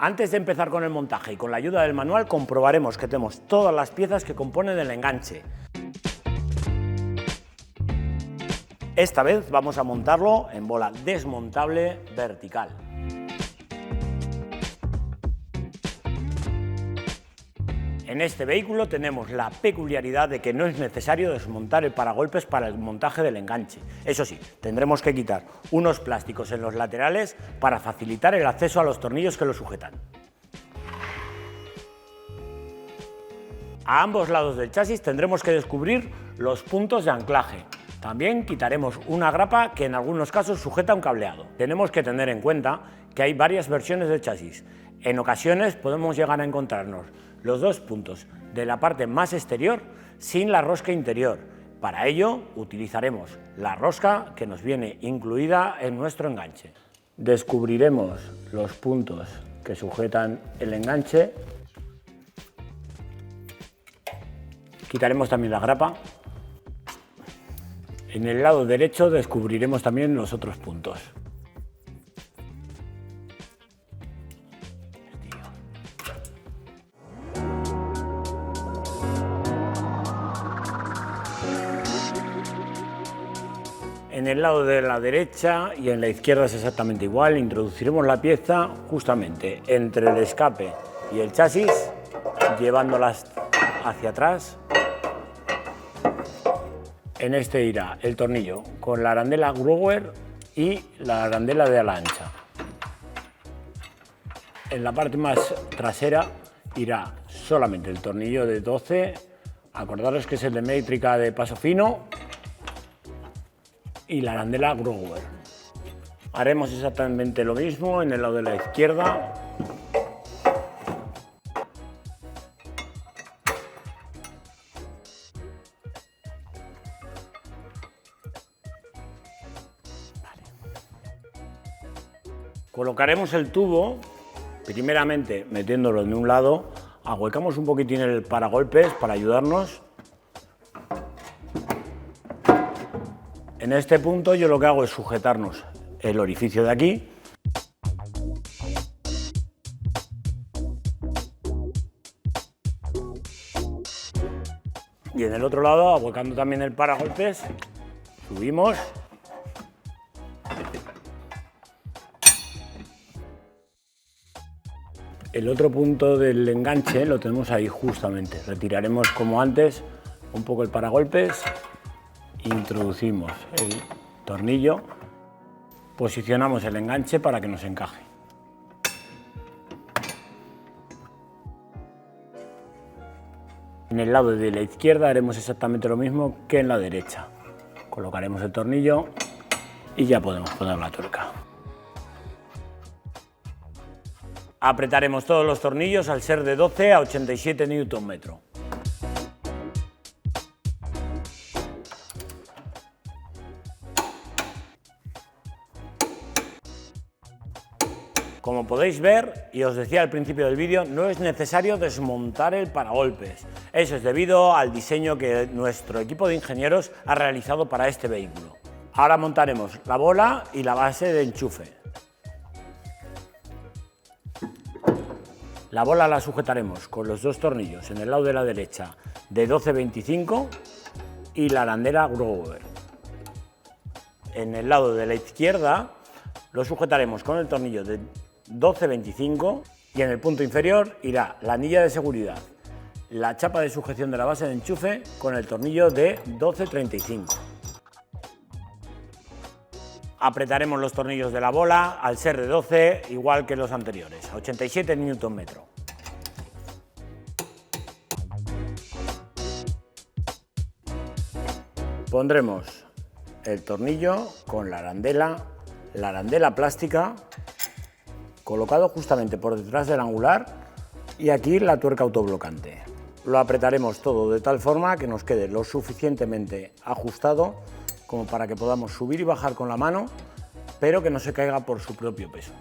Antes de empezar con el montaje y con la ayuda del manual, comprobaremos que tenemos todas las piezas que componen el enganche. Esta vez vamos a montarlo en bola desmontable vertical. En este vehículo tenemos la peculiaridad de que no es necesario desmontar el paragolpes para el montaje del enganche. Eso sí, tendremos que quitar unos plásticos en los laterales para facilitar el acceso a los tornillos que lo sujetan. A ambos lados del chasis tendremos que descubrir los puntos de anclaje. También quitaremos una grapa que en algunos casos sujeta un cableado. Tenemos que tener en cuenta que hay varias versiones del chasis. En ocasiones podemos llegar a encontrarnos los dos puntos de la parte más exterior sin la rosca interior. Para ello utilizaremos la rosca que nos viene incluida en nuestro enganche. Descubriremos los puntos que sujetan el enganche. Quitaremos también la grapa. En el lado derecho descubriremos también los otros puntos. En el lado de la derecha y en la izquierda es exactamente igual. Introduciremos la pieza justamente entre el escape y el chasis, llevándolas hacia atrás. En este irá el tornillo con la arandela Grower y la arandela de ala ancha. En la parte más trasera irá solamente el tornillo de 12, acordaros que es el de métrica de paso fino, y la arandela Grower. Haremos exactamente lo mismo en el lado de la izquierda. Colocaremos el tubo, primeramente metiéndolo en un lado, ahuecamos un poquitín el paragolpes para ayudarnos. En este punto yo lo que hago es sujetarnos el orificio de aquí. Y en el otro lado, ahuecando también el paragolpes, subimos. El otro punto del enganche lo tenemos ahí justamente. Retiraremos como antes un poco el paragolpes. Introducimos el tornillo, posicionamos el enganche para que nos encaje. En el lado de la izquierda haremos exactamente lo mismo que en la derecha. Colocaremos el tornillo y ya podemos poner la tuerca. Apretaremos todos los tornillos al ser de 12 a 87 Nm. Como podéis ver, y os decía al principio del vídeo, no es necesario desmontar el paragolpes. Eso es debido al diseño que nuestro equipo de ingenieros ha realizado para este vehículo. Ahora montaremos la bola y la base de enchufe. La bola la sujetaremos con los dos tornillos en el lado de la derecha de 12-25 y la arandela Grower. En el lado de la izquierda lo sujetaremos con el tornillo de 12-25 y en el punto inferior irá la anilla de seguridad, la chapa de sujeción de la base de enchufe con el tornillo de 12-35. Apretaremos los tornillos de la bola al ser de 12, igual que los anteriores, a 87 Nm. Pondremos el tornillo con la arandela plástica, colocado justamente por detrás del angular, y aquí la tuerca autoblocante. Lo apretaremos todo de tal forma que nos quede lo suficientemente ajustado como para que podamos subir y bajar con la mano, pero que no se caiga por su propio peso.